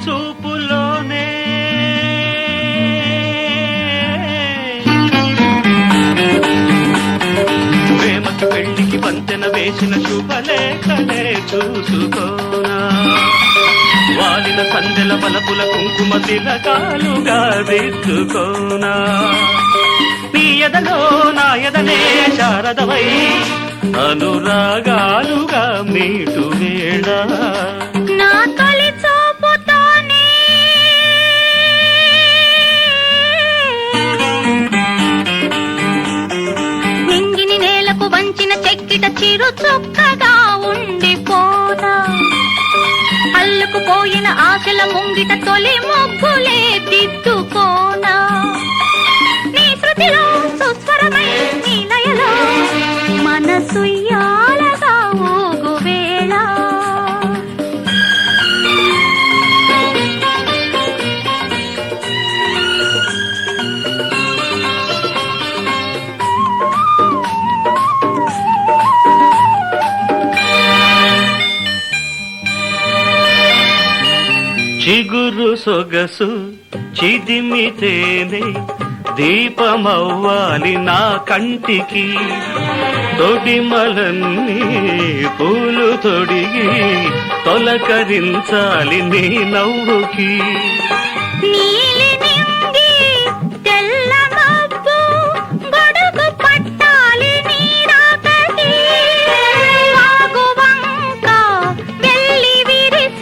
చూపులోనే ప్రేమకి పెళ్లికి వంతెన వేసిన శుభలేఖలే చూసుకోనా వాలిన సందెల బలపుల కుంకుమ తిలకాలుగా దిద్దుకోనా నీ ఎదలో నా ఎదనే శారదవై అనురాగాలుగా మీటు వేళ నా తొలి చూపుతోనే నింగిని నేలకు వంచిన చెక్కిట చిరు చుక్కగా ఉండిపోనా అల్లుకుపోయిన ఆశల ముంగిట తొలి ముగ్గులే దిద్దుకోనా నీ శృతిలో సుస్వరమై నీ లయలో మనసు యాలగా ఊగు వేళ చిగురు సొగసు చిదిమితేనే దీపమవ్వాలి నా కంటికి తొడిమలన్నీ పూలు తొడిగి తొలకరించాలి నీ నవ్వుకి నీ